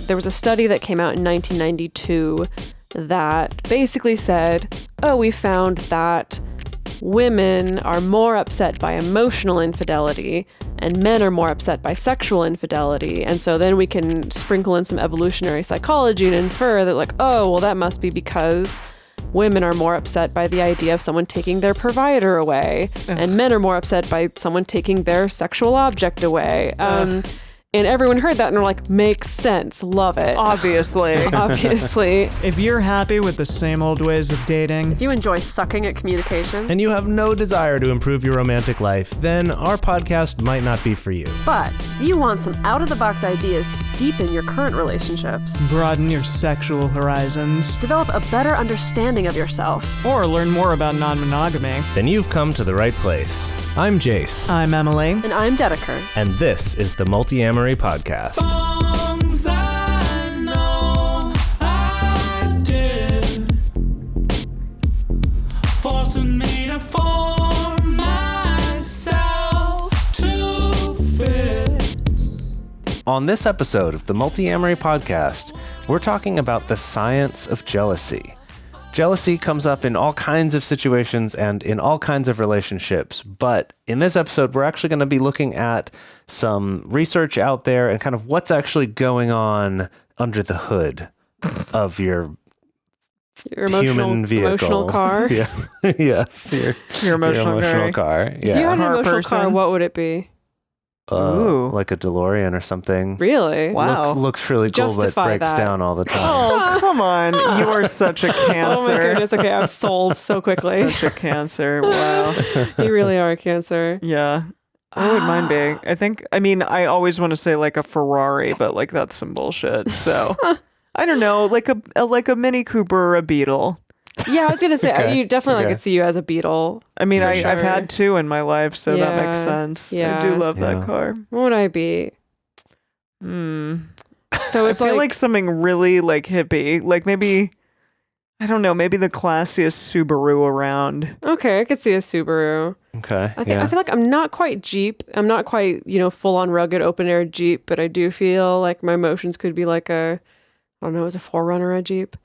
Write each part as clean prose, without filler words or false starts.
there was a study that came out in 1992 that basically said, oh, we found that women are more upset by emotional infidelity and men are more upset by sexual infidelity. And so then we can sprinkle in some evolutionary psychology and infer that, like, oh, well, that must be because women are more upset by the idea of someone taking their provider away, and men are more upset by someone taking their sexual object away. And everyone heard that and were like, makes sense, love it. Obviously. Obviously. If you're happy with the same old ways of dating, If you enjoy sucking at communication, and you have no desire to improve your romantic life, then our podcast might not be for you. but if you want some out-of-the-box ideas to deepen your current relationships, broaden your sexual horizons, develop a better understanding of yourself, or learn more about non-monogamy, Then you've come to the right place. I'm Jace, I'm Emily. and I'm Dedeker. and this is the Multiamory podcast. Songs I know I did, forcing me to form myself to fit. On this episode of the Multiamory podcast, we're talking about the science of jealousy. Jealousy comes up in all kinds of situations and in all kinds of relationships, but in this episode, we're actually going to be looking at some research out there and kind of what's actually going on under the hood of your Your human vehicle. emotional car. Yeah. Yes. Your emotional car. If you Yeah. had an Car emotional car, person. what would it be? Ooh. Like a DeLorean or something. Really? Wow. Looks really cool, Justify but breaks that. down all the time. Oh, come on. You are such a cancer. Oh my goodness, okay, I'm sold so quickly. Such a cancer. Wow. You really are a cancer. Yeah. What would mine be? I always want to say like a Ferrari, but like that's some bullshit. So I don't know, like a Mini Cooper or a Beetle. Yeah, I was gonna say, Okay. you definitely Okay. could see you as a Beetle. I mean, For I've sure. had two in my life, so that makes Yeah. sense. Yeah. I do love Yeah. that car. What would I be? So I it's feel like something really like hippie, like maybe, I don't know, maybe the classiest Subaru around. okay, I could see a Subaru. Okay. I feel like I'm not quite Jeep. I'm not quite, full on rugged open air Jeep, but I do feel like my emotions could be like I don't know, is a 4Runner a Jeep?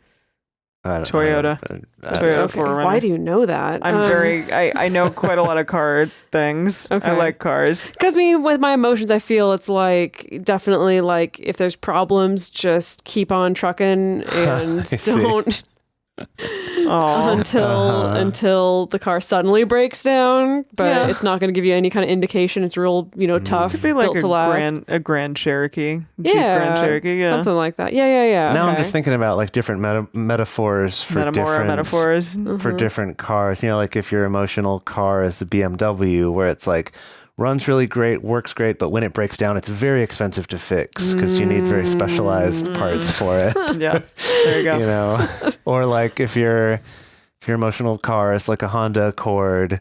Toyota. Toyota Okay, 4Runner. why do you know that? I know quite a lot of car things. Okay. I like cars. Because with my emotions, I feel it's like definitely like if there's problems, just keep on trucking and I see. don't Oh, until the car suddenly breaks down. But Yeah. it's not going to give you any kind of indication. It's real, tough, could be like built to last. a Grand Cherokee. Jeep Yeah, Grand Cherokee, yeah. something like that. Yeah. Now I'm okay. just thinking about like different metaphors for Metaphors. for different cars. Like if your emotional car is a BMW, where it's like runs really great, works great, but when it breaks down, it's very expensive to fix because you need very specialized parts for it. Yeah, there you go. Or like if your emotional car is like a Honda Accord,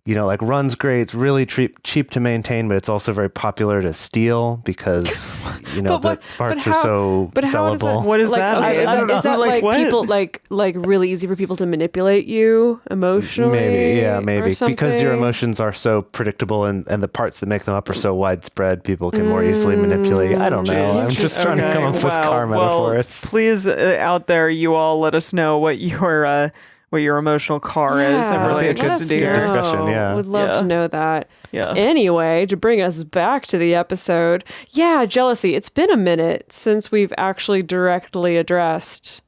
like runs great, it's really cheap to maintain, but it's also very popular to steal because the parts are so But how does that? sellable. What is like, that? Okay, I don't know. is that Like, like what? people like really easy for people to manipulate you emotionally? Maybe or because your something? emotions are so predictable and the parts that make them up are so widespread, people can more easily manipulate. I don't know. Jeez. I'm just trying to Okay, come up with car well, metaphors. please, out there, you all let us know what your emotional car is. I'm Yeah, really That'd be a good- interested to good hear. discussion, yeah. Would love Yeah. to know that. Yeah. Anyway, to bring us back to the episode, jealousy. It's been a minute since we've actually directly addressed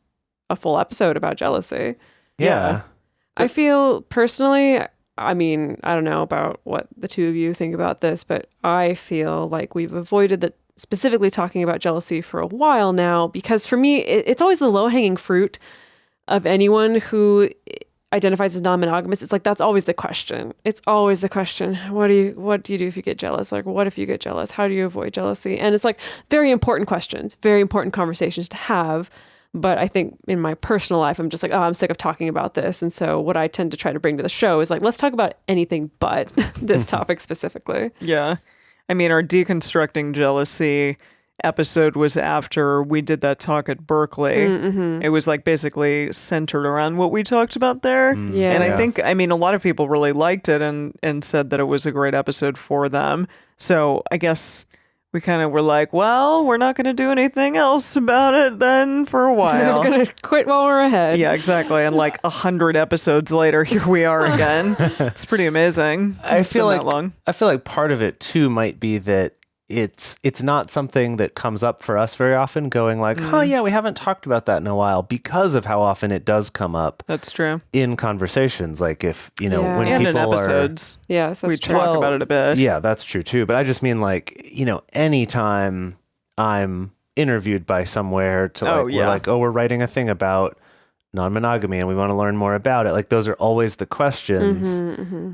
a full episode about jealousy. Yeah. I feel personally, I mean, I don't know about what the two of you think about this, but I feel like we've avoided specifically talking about jealousy for a while now, because for me, it's always the low-hanging fruit of anyone who identifies as non-monogamous. It's like, that's always the question. It's always the question. What do you do if you get jealous? Like, what if you get jealous? How do you avoid jealousy? And it's like very important questions, very important conversations to have. But I think in my personal life, I'm just like, I'm sick of talking about this. And so what I tend to try to bring to the show is like, let's talk about anything but this topic specifically. Yeah. I mean, our deconstructing jealousy episode was after we did that talk at Berkeley. It was like basically centered around what we talked about there. Yeah. And I think, a lot of people really liked it and said that it was a great episode for them. So I guess we kind of were like, well, we're not going to do anything else about it then for a while. We're going to quit while we're ahead. Yeah, exactly. And like 100 episodes later, here we are again. It's pretty amazing. I feel like that long. I feel like part of it too might be that it's not something that comes up for us very often, going like, oh yeah, we haven't talked about that in a while, because of how often it does come up. That's true. In conversations, like if, you know, when and people in episodes. Yes, that's we true. talk about it a bit. Yeah, that's true too. But I just mean like, you know, anytime I'm interviewed by somewhere to like, we're like, oh, we're writing a thing about non-monogamy and we want to learn more about it. Like those are always the questions.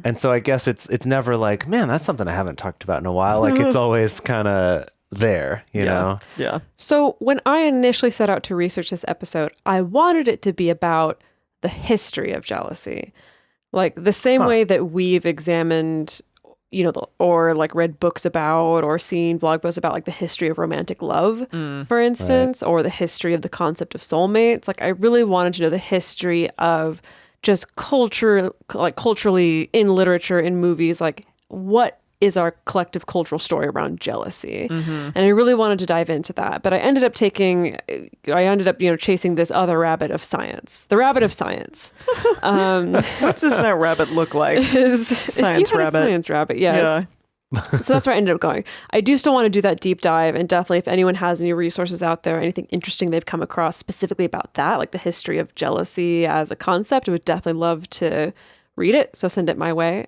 And so I guess it's never like, man, that's something I haven't talked about in a while. Like it's always kind of there, you know? Yeah. So when I initially set out to research this episode, I wanted it to be about the history of jealousy. Like the same way that we've examined, you know, or like read books about or seen blog posts about like the history of romantic love, for instance, or the history of the concept of soulmates. Like I really wanted to know the history of just culture, like culturally in literature, in movies, like what is our collective cultural story around jealousy. And I really wanted to dive into that. But I ended up, you know, chasing this other rabbit of science, the rabbit of science. What does that rabbit look like? Science rabbit. Science rabbit, yes. Yeah. So that's where I ended up going. I do still want to do that deep dive. And definitely if anyone has any resources out there, anything interesting they've come across specifically about that, like the history of jealousy as a concept, I would definitely love to read it. So send it my way.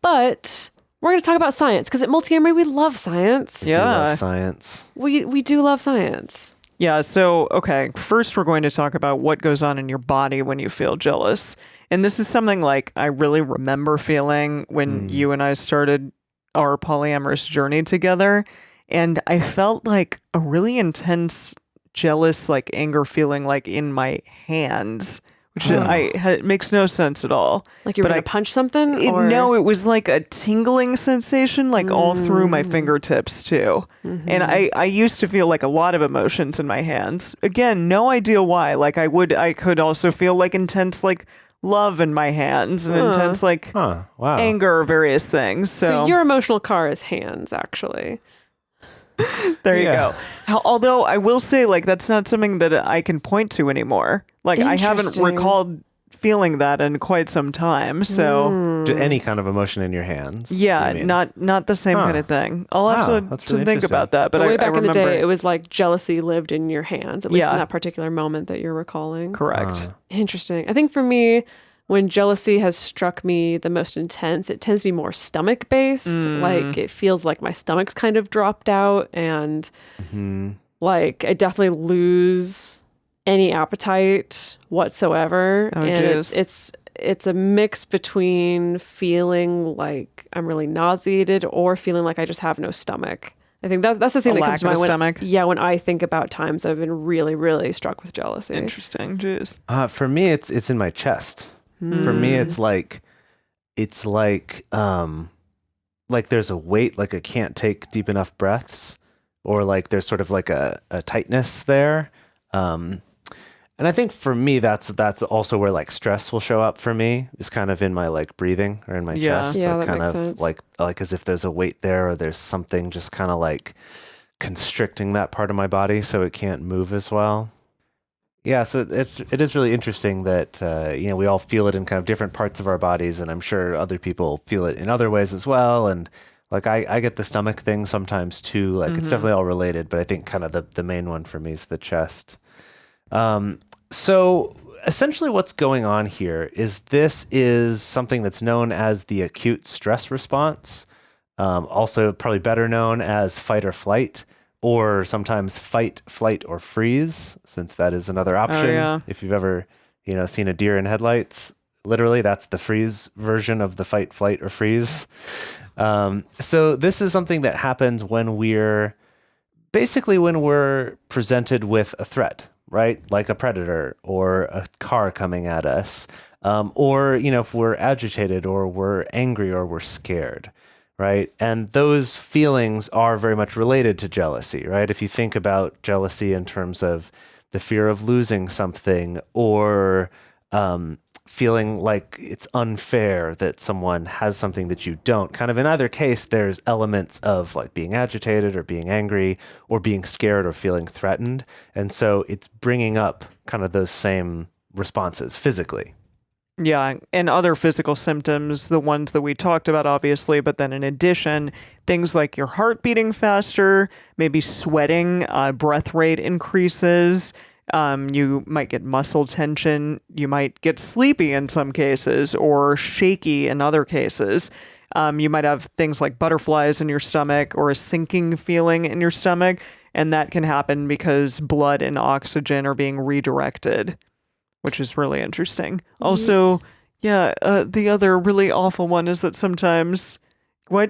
But we're going to talk about science because at Multiamory, we love science. Do love science. We do love science. Yeah. So, okay. First, we're going to talk about what goes on in your body when you feel jealous. And this is something like I really remember feeling when you and I started our polyamorous journey together. And I felt like a really intense, jealous, like anger feeling like in my hands. Which it makes no sense at all. Like you were going to punch something? No, it was like a tingling sensation, like all through my fingertips too. And I used to feel like a lot of emotions in my hands. Again, no idea why. Like I could also feel like intense like love in my hands and intense like anger, various things. So your emotional car is hands, actually. There you go. Although I will say, like, that's not something that I can point to anymore. Like, I haven't recalled feeling that in quite some time. So any kind of emotion in your hands. Yeah, not the same kind of thing. I'll have to think about that. But way back I remember, in the day, it was like jealousy lived in your hands, at least in that particular moment that you're recalling. Correct. Interesting. I think for me, when jealousy has struck me the most intense, it tends to be more stomach based. Like it feels like my stomach's kind of dropped out and like I definitely lose any appetite whatsoever. It's a mix between feeling like I'm really nauseated or feeling like I just have no stomach. I think that's the thing that comes to mind when I think about times that I've been really, really struck with jealousy. Interesting. Jeez. For me, it's in my chest. For me, it's like there's a weight, like I can't take deep enough breaths, or like there's sort of like a tightness there. And I think for me, that's also where like stress will show up for me, is kind of in my like breathing or in my chest. Yeah, like, that kind makes of sense. like as if there's a weight there or there's something just kind of like constricting that part of my body so it can't move as well. Yeah, so it is really interesting that we all feel it in kind of different parts of our bodies, and I'm sure other people feel it in other ways as well. And like I get the stomach thing sometimes too. Like it's definitely all related, but I think kind of the main one for me is the chest. So essentially, what's going on here is something that's known as the acute stress response, also probably better known as fight or flight. Or sometimes fight, flight, or freeze, since that is another option. Oh, yeah. If you've ever, seen a deer in headlights, literally that's the freeze version of the fight, flight, or freeze. So this is something that happens when we're presented with a threat, right? Like a predator or a car coming at us, or if we're agitated or we're angry or we're scared. Right. And those feelings are very much related to jealousy, right? If you think about jealousy in terms of the fear of losing something or feeling like it's unfair that someone has something that you don't. Kind of in either case, there's elements of like being agitated or being angry or being scared or feeling threatened. And so it's bringing up kind of those same responses physically. Yeah, and other physical symptoms, the ones that we talked about, obviously, but then in addition, things like your heart beating faster, maybe sweating, breath rate increases, you might get muscle tension, you might get sleepy in some cases, or shaky in other cases. You might have things like butterflies in your stomach or a sinking feeling in your stomach, and that can happen because blood and oxygen are being redirected, which is really interesting. Also, the other really awful one is that sometimes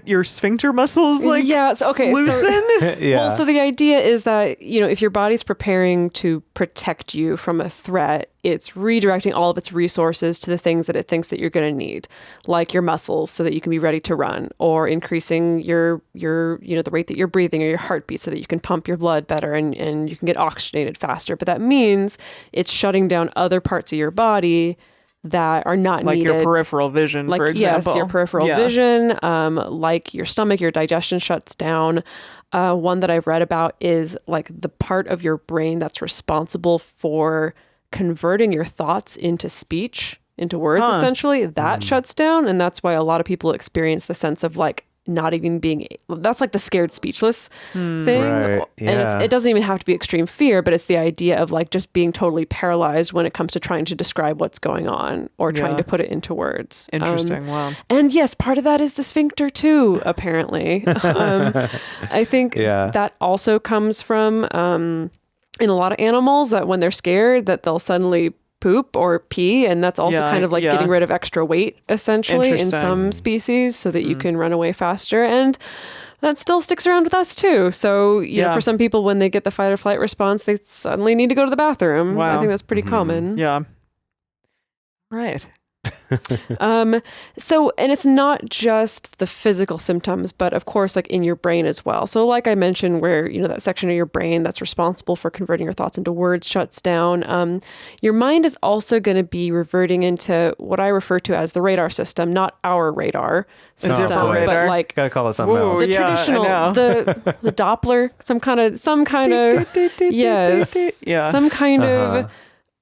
your sphincter muscles loosen? Well, so the idea is that, if your body's preparing to protect you from a threat, it's redirecting all of its resources to the things that it thinks that you're going to need, like your muscles so that you can be ready to run, or increasing your the rate that you're breathing or your heartbeat so that you can pump your blood better and you can get oxygenated faster. But that means it's shutting down other parts of your body that are not like needed. Your peripheral vision, for example. Yes, your peripheral vision, like your stomach, your digestion shuts down. One that I've read about is like the part of your brain that's responsible for converting your thoughts into speech, into words, essentially. That shuts down. And that's why a lot of people experience the sense of like not even being, that's like the scared speechless thing. Right, yeah. And it doesn't even have to be extreme fear, but it's the idea of like just being totally paralyzed when it comes to trying to describe what's going on or trying to put it into words. Interesting. Wow. And yes, part of that is the sphincter too, apparently. I think that also comes from, in a lot of animals, that when they're scared that they'll suddenly poop or pee, and that's also kind of like getting rid of extra weight essentially in some species so that you can run away faster, and that still sticks around with us too. So know, for some people, when they get the fight or flight response, they suddenly need to go to the bathroom. Wow. I think that's pretty common. Right. So, and it's not just the physical symptoms, but of course, like in your brain as well. So like I mentioned, where, that section of your brain that's responsible for converting your thoughts into words shuts down. Your mind is also going to be reverting into what I refer to as the radar system, not our radar system, but like gotta call it something else. the traditional, the Doppler, some kind of, some kind of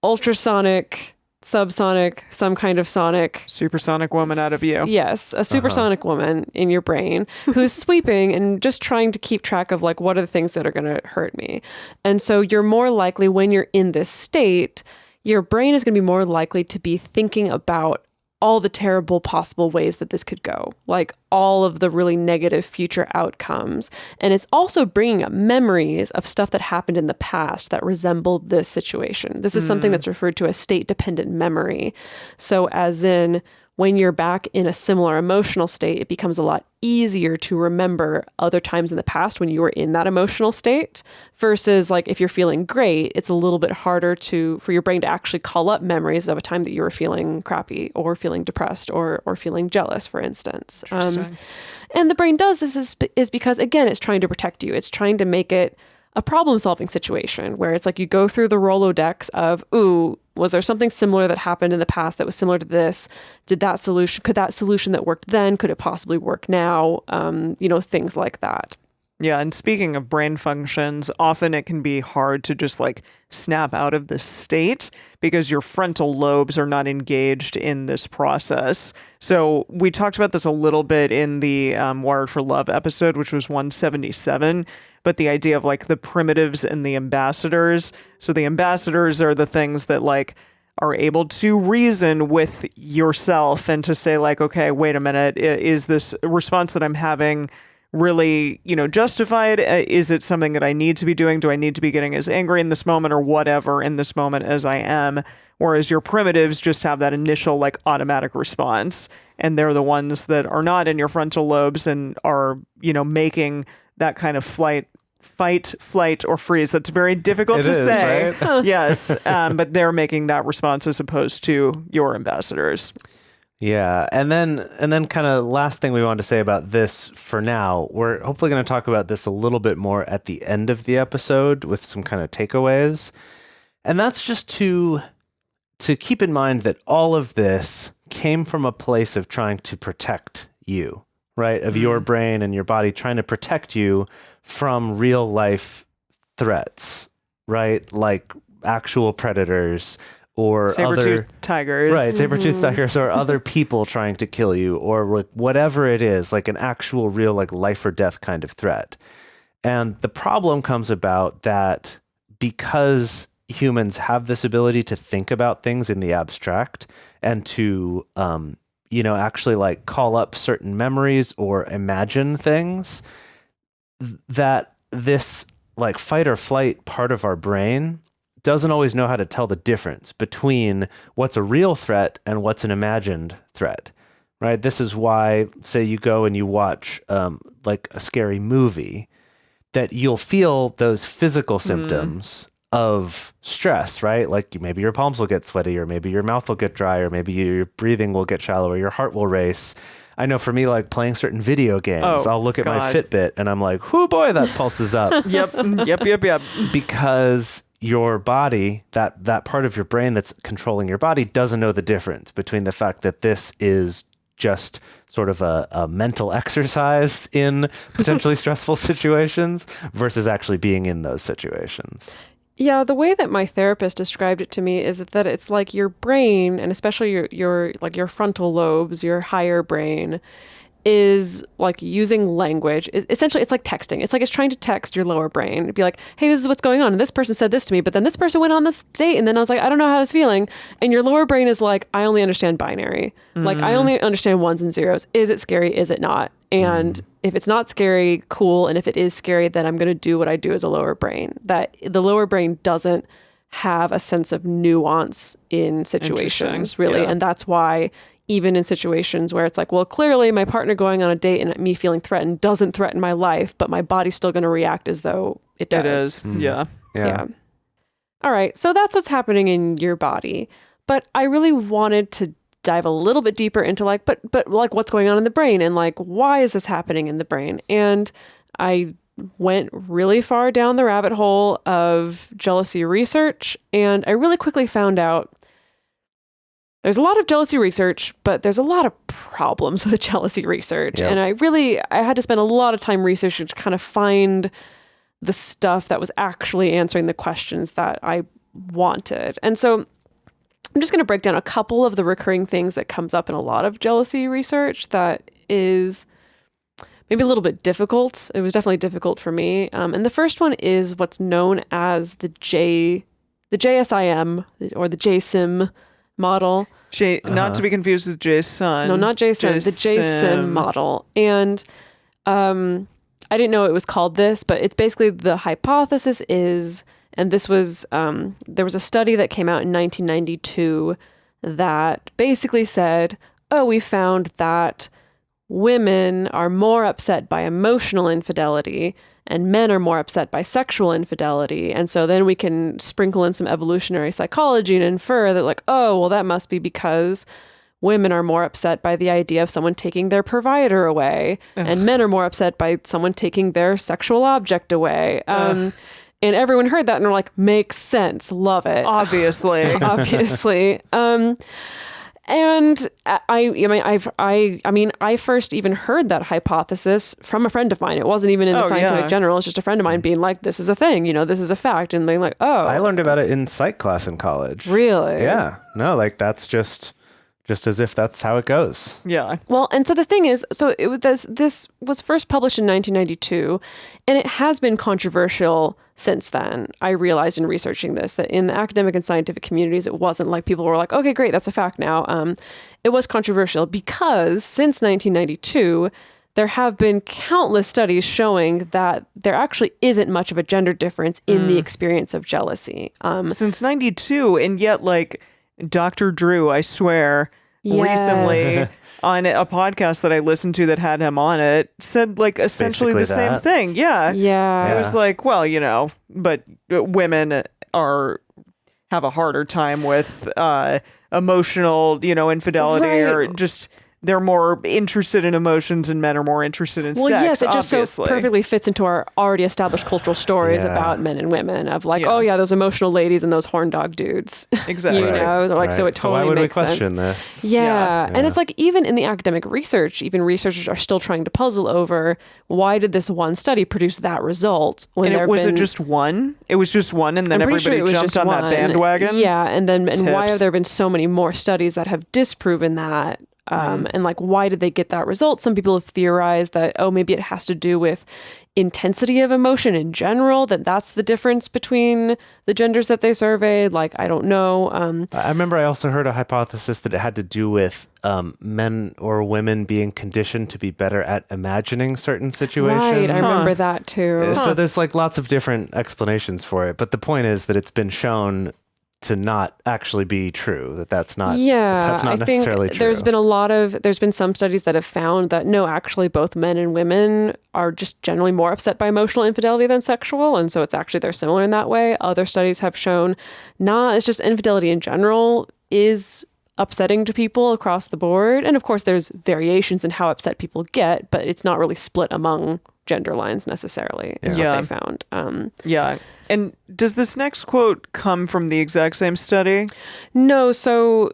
ultrasonic, subsonic, some kind of sonic. Supersonic woman out of you. Yes, a supersonic woman in your brain who's sweeping and just trying to keep track of like, what are the things that are going to hurt me? And so you're more likely, when you're in this state, your brain is going to be more likely to be thinking about all the terrible possible ways that this could go, like all of the really negative future outcomes. And it's also bringing up memories of stuff that happened in the past that resembled this situation. This is something that's referred to as state-dependent memory. So as in, when you're back in a similar emotional state, it becomes a lot easier to remember other times in the past when you were in that emotional state, versus like if you're feeling great, it's a little bit harder for your brain to actually call up memories of a time that you were feeling crappy or feeling depressed or feeling jealous, for instance. And the brain does this is because, again, it's trying to protect you. It's trying to make it a problem-solving situation where it's like you go through the Rolodex of, was there something similar that happened in the past that was similar to this? Could that solution that worked then, could it possibly work now? Things like that. Yeah, and speaking of brain functions, often it can be hard to just like snap out of this state because your frontal lobes are not engaged in this process. So we talked about this a little bit in the Wired for Love episode, which was 177, but the idea of like the primitives and the ambassadors. So the ambassadors are the things that like are able to reason with yourself and to say like, okay, wait a minute, is this response that I'm having really, justified? Is it something that I need to be doing? Do I need to be getting as angry in this moment or whatever in this moment as I am? Whereas your primitives just have that initial like automatic response, and they're the ones that are not in your frontal lobes and are, making that kind of fight, flight, or freeze. That's very difficult to say. Right? Yes. But they're making that response as opposed to your ambassadors. Yeah. And then kind of last thing we wanted to say about this for now, we're hopefully going to talk about this a little bit more at the end of the episode with some kind of takeaways. And that's just to to keep in mind that all of this came from a place of trying to protect you, right? Of your brain and your body trying to protect you from real life threats, right? Like actual predators or Saber-toothed tigers. Right, saber-toothed tigers or other people trying to kill you or like whatever it is, like an actual real like life or death kind of threat. And the problem comes about that because humans have this ability to think about things in the abstract and to, actually like call up certain memories or imagine things, that this like fight or flight part of our brain doesn't always know how to tell the difference between what's a real threat and what's an imagined threat, right? This is why, say you go and you watch like a scary movie, that you'll feel those physical symptoms of stress, right? Like maybe your palms will get sweaty, or maybe your mouth will get dry, or maybe your breathing will get shallow, or your heart will race. I know for me, like playing certain video games, I'll look at my Fitbit and I'm like, "Whoo, boy, that pulses up." Yep. Because your body, that part of your brain that's controlling your body, doesn't know the difference between the fact that this is just sort of a mental exercise in potentially stressful situations versus actually being in those situations. Yeah, the way that my therapist described it to me is that it's like your brain, and especially your like your frontal lobes, your higher brain, is like using language. Essentially, it's like texting. It's like it's trying to text your lower brain. It'd be like, hey, this is what's going on. And this person said this to me, but then this person went on this date. And then I was like, I don't know how I was feeling. And your lower brain is like, I only understand binary. Like, I only understand ones and zeros. Is it scary? Is it not? And if it's not scary, cool. And if it is scary, then I'm going to do what I do as a lower brain. That the lower brain doesn't have a sense of nuance in situations, really. Yeah. And that's why even in situations where it's like, well, clearly my partner going on a date and me feeling threatened doesn't threaten my life, but my body's still going to react as though it does. It is. Yeah. All right. So that's what's happening in your body. But I really wanted to dive a little bit deeper into like, but like what's going on in the brain and like, why is this happening in the brain? And I went really far down the rabbit hole of jealousy research. And I really quickly found out there's a lot of jealousy research, but there's a lot of problems with jealousy research. Yep. And I had to spend a lot of time researching to kind of find the stuff that was actually answering the questions that I wanted. And so I'm just going to break down a couple of the recurring things that comes up in a lot of jealousy research that is maybe a little bit difficult. It was definitely difficult for me. And the first one is what's known as the JSIM or the JSIM model. Not to be confused with Jason. No, not Jason. The JSIM model. And I didn't know it was called this, but it's basically the hypothesis is, and this was, there was a study that came out in 1992 that basically said, we found that women are more upset by emotional infidelity and men are more upset by sexual infidelity. And so then we can sprinkle in some evolutionary psychology and infer that like, that must be because women are more upset by the idea of someone taking their provider away and men are more upset by someone taking their sexual object away. And everyone heard that and were like, makes sense. Love it. Obviously. Obviously. And I first even heard that hypothesis from a friend of mine. It wasn't even in the scientific journal. It's just a friend of mine being like, this is a thing, this is a fact. And being like, I learned about it in psych class in college. Really? Yeah. No, like that's just as if that's how it goes. Yeah. Well, and so the thing is, this was first published in 1992, and it has been controversial since then. I realized in researching this that in the academic and scientific communities, it wasn't like people were like, okay, great, that's a fact now. It was controversial because since 1992, there have been countless studies showing that there actually isn't much of a gender difference in the experience of jealousy. Since 92, and yet like Dr. Drew, I swear, recently on a podcast that I listened to that had him on it, said like essentially Basically the same that. thing. Yeah. Yeah. It was like, well, but women have a harder time with emotional, infidelity Right. or just they're more interested in emotions and men are more interested in Well, sex. yes, it just obviously. so perfectly fits into our already established cultural stories Yeah. about men and women of like, Yeah. oh yeah, those emotional ladies and those horn dog dudes. Exactly. You know, they're like, so Right. it totally why would we makes sense. question this? Yeah. And Yeah. it's like even in the academic research, even researchers are still trying to puzzle over why did this one study produce that result when And there was been, it just one? It was just one, and then I'm pretty sure everybody it was jumped just on that one. bandwagon. Yeah, and why Tips. have there been so many more studies that have disproven that? And like, why did they get that result? Some people have theorized that, oh, maybe it has to do with intensity of emotion in general, that's the difference between the genders that they surveyed. Like, I don't know. I remember I also heard a hypothesis that it had to do with men or women being conditioned to be better at imagining certain situations. Right, I remember that too. So there's like lots of different explanations for it, but the point is that it's been shown to not actually be true. That's not I necessarily think true. there's been some studies that have found that no, actually both men and women are just generally more upset by emotional infidelity than sexual. And so they're similar in that way. Other studies have shown, it's just infidelity in general is upsetting to people across the board. And of course there's variations in how upset people get, but it's not really split among gender lines necessarily is what they found. Yeah. And does this next quote come from the exact same study? No, so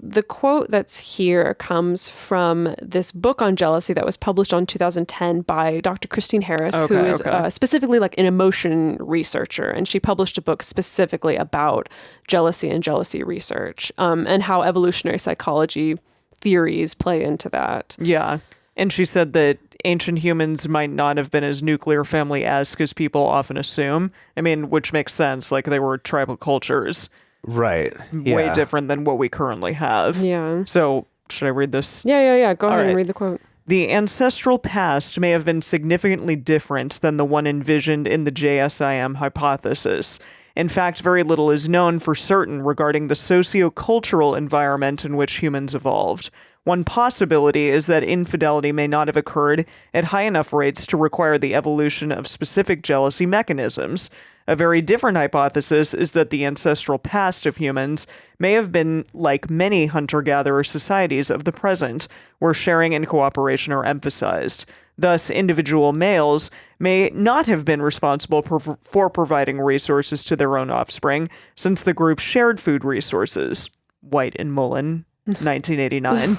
the quote that's here comes from this book on jealousy that was published in 2010 by Dr. Christine Harris, who is specifically like an emotion researcher, and she published a book specifically about jealousy and jealousy research, and how evolutionary psychology theories play into that. Yeah. And she said that ancient humans might not have been as nuclear family-esque as people often assume. I mean, which makes sense. Like, they were tribal cultures. Right. Way different than what we currently have. Yeah. So, should I read this? Yeah. Go ahead right. and read the quote. The ancestral past may have been significantly different than the one envisioned in the JSIM hypothesis. In fact, very little is known for certain regarding the socio-cultural environment in which humans evolved. One possibility is that infidelity may not have occurred at high enough rates to require the evolution of specific jealousy mechanisms. A very different hypothesis is that the ancestral past of humans may have been like many hunter-gatherer societies of the present, where sharing and cooperation are emphasized. Thus, individual males may not have been responsible for providing resources to their own offspring, since the group shared food resources. White and Mullen, 1989.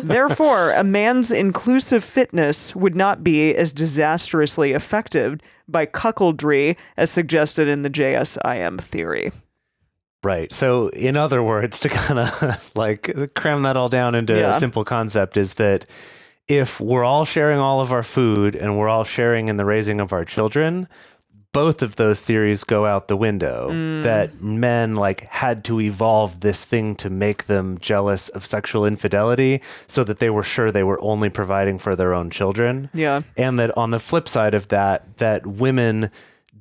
Therefore, a man's inclusive fitness would not be as disastrously affected by cuckoldry as suggested in the JSIM theory. Right. So, in other words, to kind of like cram that all down into a simple concept is that if we're all sharing all of our food and we're all sharing in the raising of our children, both of those theories go out the window. That men like had to evolve this thing to make them jealous of sexual infidelity so that they were sure they were only providing for their own children. Yeah. And that on the flip side of that women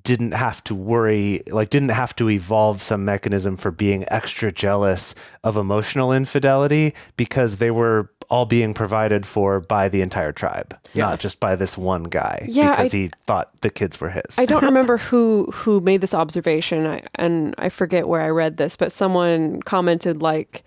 didn't have to worry, like didn't have to evolve some mechanism for being extra jealous of emotional infidelity because they were all being provided for by the entire tribe, not just by this one guy because he thought the kids were his. I don't remember who made this observation, and I forget where I read this, but someone commented like,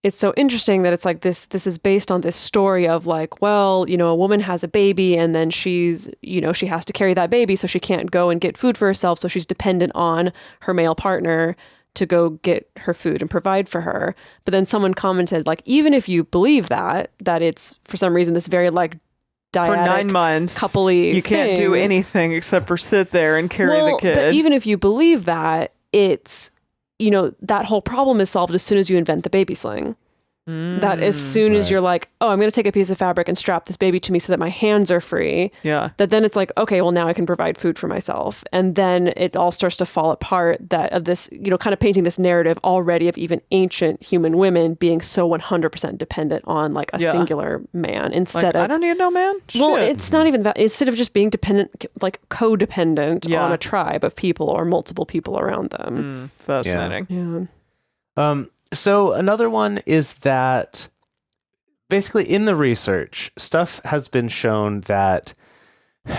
it's so interesting that it's like this is based on this story of like, well, you know, a woman has a baby and then she's, you know, she has to carry that baby, so she can't go and get food for herself, so she's dependent on her male partner to go get her food and provide for her. But then someone commented like, even if you believe that it's for some reason this very like dyadic, for 9 months, coupley you can't do thing. anything except for sit there and carry the kid. But even if you believe that, it's, you know, that whole problem is solved as soon as you invent the baby sling. That as soon as you're like, oh, I'm going to take a piece of fabric and strap this baby to me so that my hands are free. Yeah. That then it's like, okay, well, now I can provide food for myself. And then it all starts to fall apart that of this, you know, kind of painting this narrative already of even ancient human women being so 100% dependent on like a singular man instead of, I don't need no man. Well, Shit. it's not even that. Instead of just being dependent, like codependent on a tribe of people or multiple people around them. Fascinating. Yeah. So another one is that basically in the research, stuff has been shown that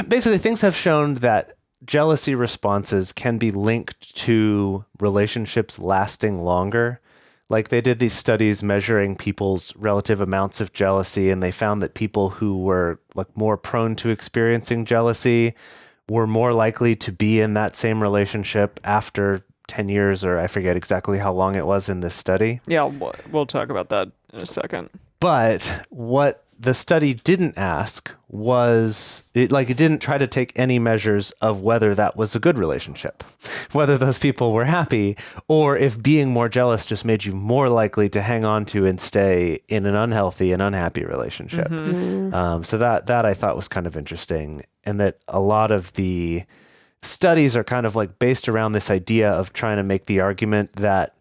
basically things have shown that jealousy responses can be linked to relationships lasting longer. Like they did these studies measuring people's relative amounts of jealousy, and they found that people who were like more prone to experiencing jealousy were more likely to be in that same relationship after 10 years, or I forget exactly how long it was in this study. Yeah, we'll talk about that in a second. But what the study didn't ask was, it didn't try to take any measures of whether that was a good relationship, whether those people were happy, or if being more jealous just made you more likely to hang on to and stay in an unhealthy and unhappy relationship. So that I thought was kind of interesting, and that a lot of the studies are kind of like based around this idea of trying to make the argument that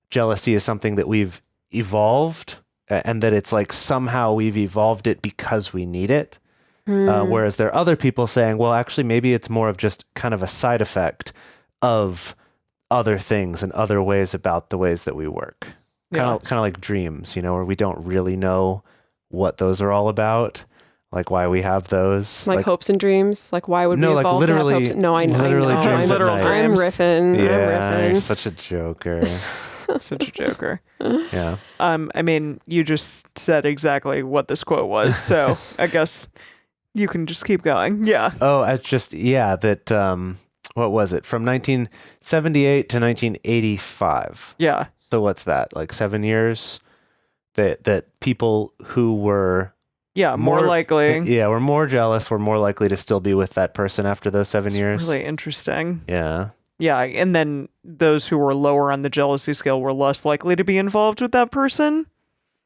jealousy is something that we've evolved, and that it's like somehow we've evolved it because we need it. Whereas there are other people saying, well, actually, maybe it's more of just kind of a side effect of other things and other ways about the ways that we work. Kind of like dreams, where we don't really know what those are all about, like why we have those. Like hopes and dreams? Like why would we evolve to have hopes? No, I know. Literally dreams at night. I'm riffing. Yeah, you're such a joker. Such a joker. Yeah. I mean, you just said exactly what this quote was, so I guess you can just keep going. Yeah. Oh, it's just, that, what was it? From 1978 to 1985. Yeah. So what's that? Like 7 years? That people who were... Yeah, more likely. Yeah, we're more jealous. We're more likely to still be with that person after those 7 years. Really interesting. Yeah. Yeah, and then those who were lower on the jealousy scale were less likely to be involved with that person.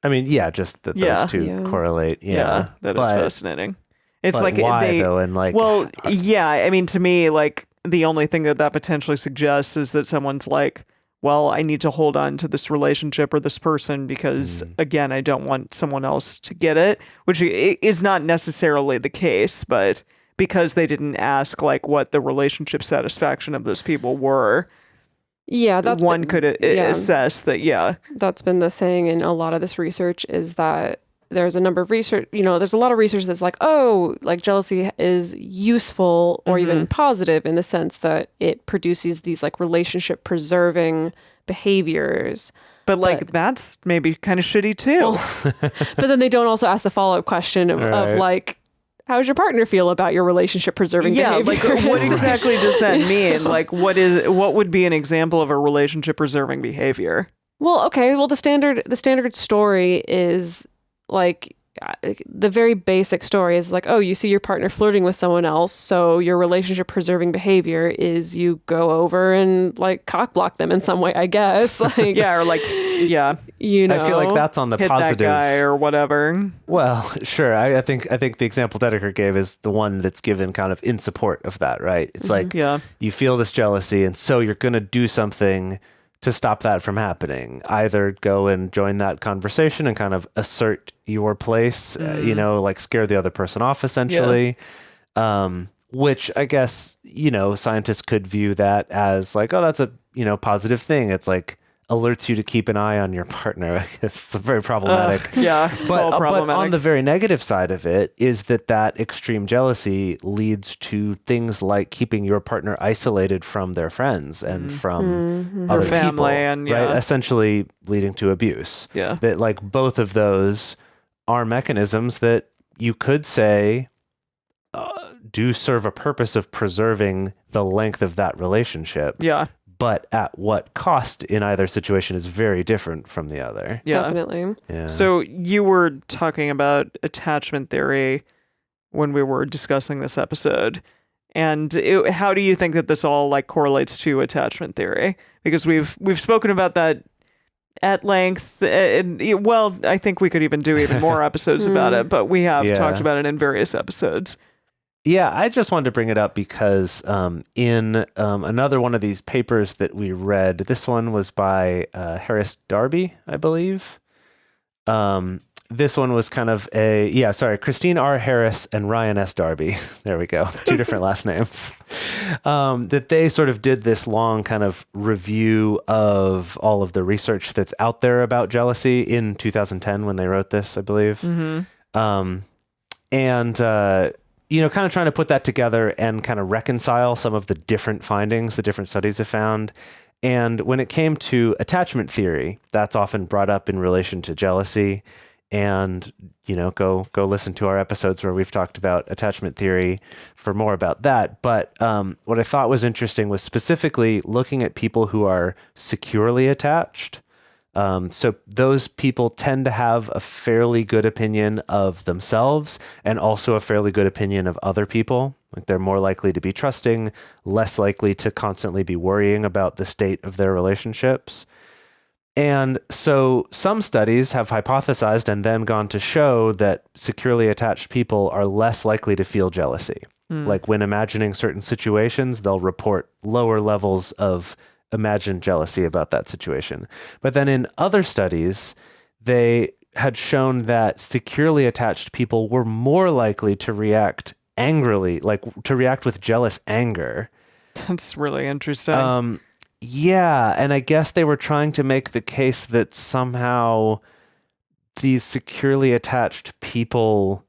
I mean, just that those two correlate. Yeah, that is fascinating. It's but like why though, and like, well, I mean, to me, like the only thing that potentially suggests is that someone's like, well, I need to hold on to this relationship or this person because, again, I don't want someone else to get it, which is not necessarily the case, but because they didn't ask like what the relationship satisfaction of those people were. Yeah, could assess that. That's been the thing in a lot of this research is that there's a number of research, there's a lot of research that's like, oh, like jealousy is useful or even positive in the sense that it produces these like relationship preserving behaviors. But that's maybe kind of shitty too. But then they don't also ask the follow-up question of like, how does your partner feel about your relationship preserving behavior? Like what exactly does that mean? Like what would be an example of a relationship preserving behavior? Well, okay. Well, the standard story is like the very basic story is like, oh, you see your partner flirting with someone else, so your relationship preserving behavior is you go over and like cock block them in some way, I guess. Like I feel like that's on the hit positive that guy or whatever. Well, sure. I think the example Dedeker gave is the one that's given kind of in support of that, right? It's like you feel this jealousy, and so you're going to do something to stop that from happening. Either go and join that conversation and kind of assert your place, like scare the other person off essentially. Which I guess, scientists could view that as like, oh, that's a, positive thing. It's like alerts you to keep an eye on your partner. It's very problematic. It's all problematic. But on the very negative side of it is that extreme jealousy leads to things like keeping your partner isolated from their friends and from other family people, and right? Essentially leading to abuse. Yeah. That like both of those are mechanisms that you could say do serve a purpose of preserving the length of that relationship. Yeah. But at what cost in either situation is very different from the other. Yeah. Definitely. Yeah. So you were talking about attachment theory when we were discussing this episode. And how do you think that this all like correlates to attachment theory? Because we've spoken about that at length. Well, I think we could even do even more episodes about it, but we have talked about it in various episodes. Yeah, I just wanted to bring it up because in another one of these papers that we read, this one was by Harris Darby, I believe. This one was kind of Christine R. Harris and Ryan S. Darby. There we go. Two different last names. That they sort of did this long kind of review of all of the research that's out there about jealousy in 2010 when they wrote this, I believe. Kind of trying to put that together and kind of reconcile some of the different findings, the different studies have found. And when it came to attachment theory, that's often brought up in relation to jealousy. And, go listen to our episodes where we've talked about attachment theory for more about that. But what I thought was interesting was specifically looking at people who are securely attached. So those people tend to have a fairly good opinion of themselves and also a fairly good opinion of other people. Like they're more likely to be trusting, less likely to constantly be worrying about the state of their relationships. And so some studies have hypothesized and then gone to show that securely attached people are less likely to feel jealousy. Like when imagining certain situations, they'll report lower levels of imagined jealousy about that situation. But then in other studies, they had shown that securely attached people were more likely to react angrily, like to react with jealous anger. That's really interesting. Yeah, and I guess they were trying to make the case that somehow these securely attached people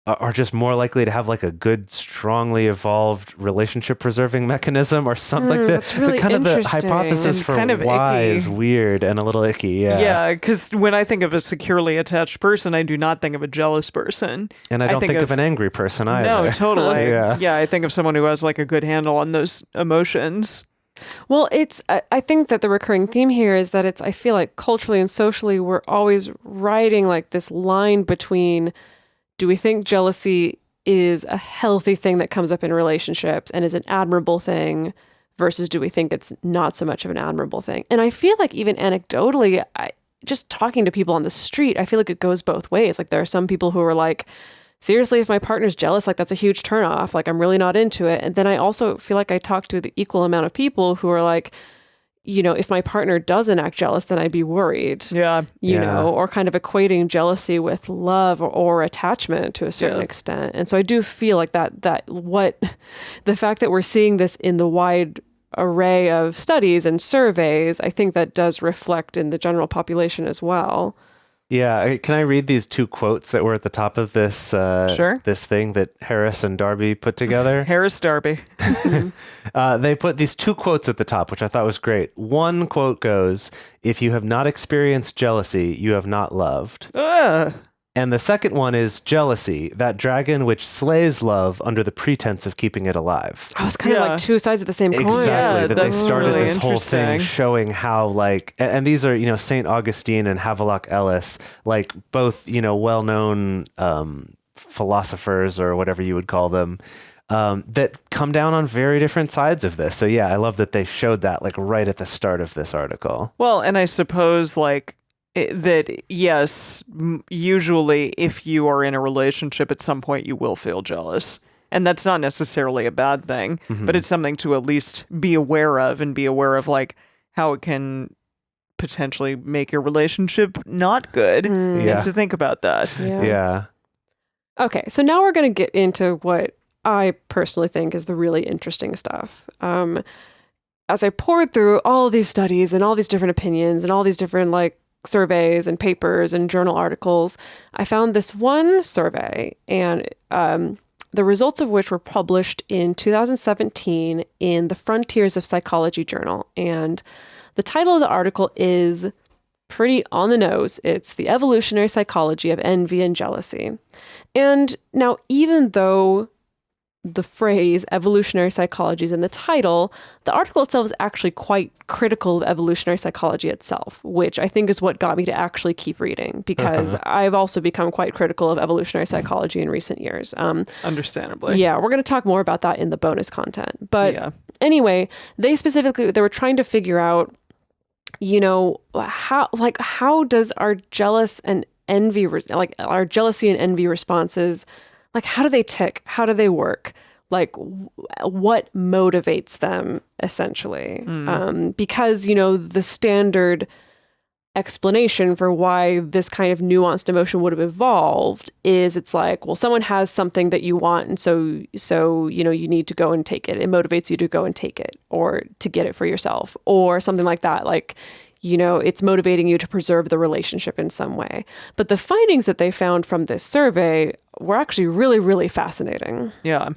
are just more likely to have like a good, strongly evolved relationship preserving mechanism or something like that. That's really the interesting. hypothesis And for kind of why icky. is weird and a little icky. Yeah, because when I think of a securely attached person, I do not think of a jealous person. And I don't think of an angry person either. No, totally. Yeah. I think of someone who has like a good handle on those emotions. Well, I think that the recurring theme here is that I feel like culturally and socially, we're always riding like this line between, do we think jealousy is a healthy thing that comes up in relationships and is an admirable thing versus do we think it's not so much of an admirable thing? And I feel like even anecdotally, just talking to people on the street, I feel like it goes both ways. Like there are some people who are like, seriously, if my partner's jealous, like that's a huge turnoff. Like I'm really not into it. And then I also feel like I talk to the equal amount of people who are like, if my partner doesn't act jealous, then I'd be worried. Yeah. You know, or kind of equating jealousy with love or attachment to a certain extent. And so I do feel like the fact that we're seeing this in the wide array of studies and surveys, I think that does reflect in the general population as well. Yeah, can I read these two quotes that were at the top of this Sure. this thing that Harris and Darby put together? Harris Darby. They put these two quotes at the top, which I thought was great. One quote goes, "If you have not experienced jealousy, you have not loved." And the second one is jealousy, that dragon which slays love under the pretense of keeping it alive. Oh, it's kind of like two sides of the same coin. Exactly. Yeah, that they that's started really this whole thing interesting. showing how like, and these are, St. Augustine and Havelock Ellis, like both, well-known philosophers or whatever you would call them, that come down on very different sides of this. So yeah, I love that they showed that like right at the start of this article. Well, and I suppose like that, yes, usually if you are in a relationship at some point, you will feel jealous. And that's not necessarily a bad thing, but it's something to at least be aware of and be aware of like how it can potentially make your relationship not good Yeah. and to think about that. Yeah. Okay, so now we're going to get into what I personally think is the really interesting stuff. As I poured through all these studies and all these different opinions and all these different like surveys and papers and journal articles, I found this one survey, and the results of which were published in 2017 in the Frontiers of Psychology journal. And the title of the article is pretty on the nose. It's The Evolutionary Psychology of Envy and Jealousy. And now, even though the phrase evolutionary psychology is in the title, the article itself is actually quite critical of evolutionary psychology itself, which I think is what got me to actually keep reading, because I've also become quite critical of evolutionary psychology in recent years. Understandably. Yeah, we're going to talk more about that in the bonus content. But Yeah. anyway, they were trying to figure out, how does our jealous and envy, like our jealousy and envy responses, like how do they tick? How do they work? Like what motivates them essentially? Because, the standard explanation for why this kind of nuanced emotion would have evolved is it's like, well, someone has something that you want. And so, you need to go and take it. It motivates you to go and take it or to get it for yourself or something like that. Like, it's motivating you to preserve the relationship in some way. But the findings that they found from this survey were actually really, really fascinating. Yeah.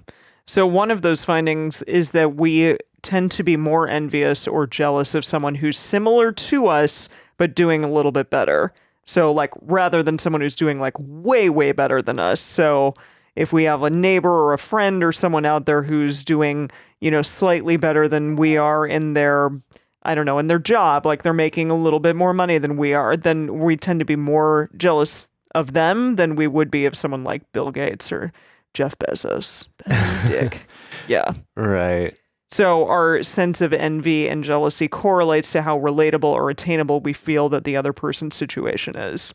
So one of those findings is that we tend to be more envious or jealous of someone who's similar to us, but doing a little bit better. So like rather than someone who's doing like way, way better than us. So if we have a neighbor or a friend or someone out there who's doing, slightly better than we are in their, in their job, like they're making a little bit more money than we are, then we tend to be more jealous of them than we would be of someone like Bill Gates or Jeff Bezos. That dick. Yeah. Right. So our sense of envy and jealousy correlates to how relatable or attainable we feel that the other person's situation is.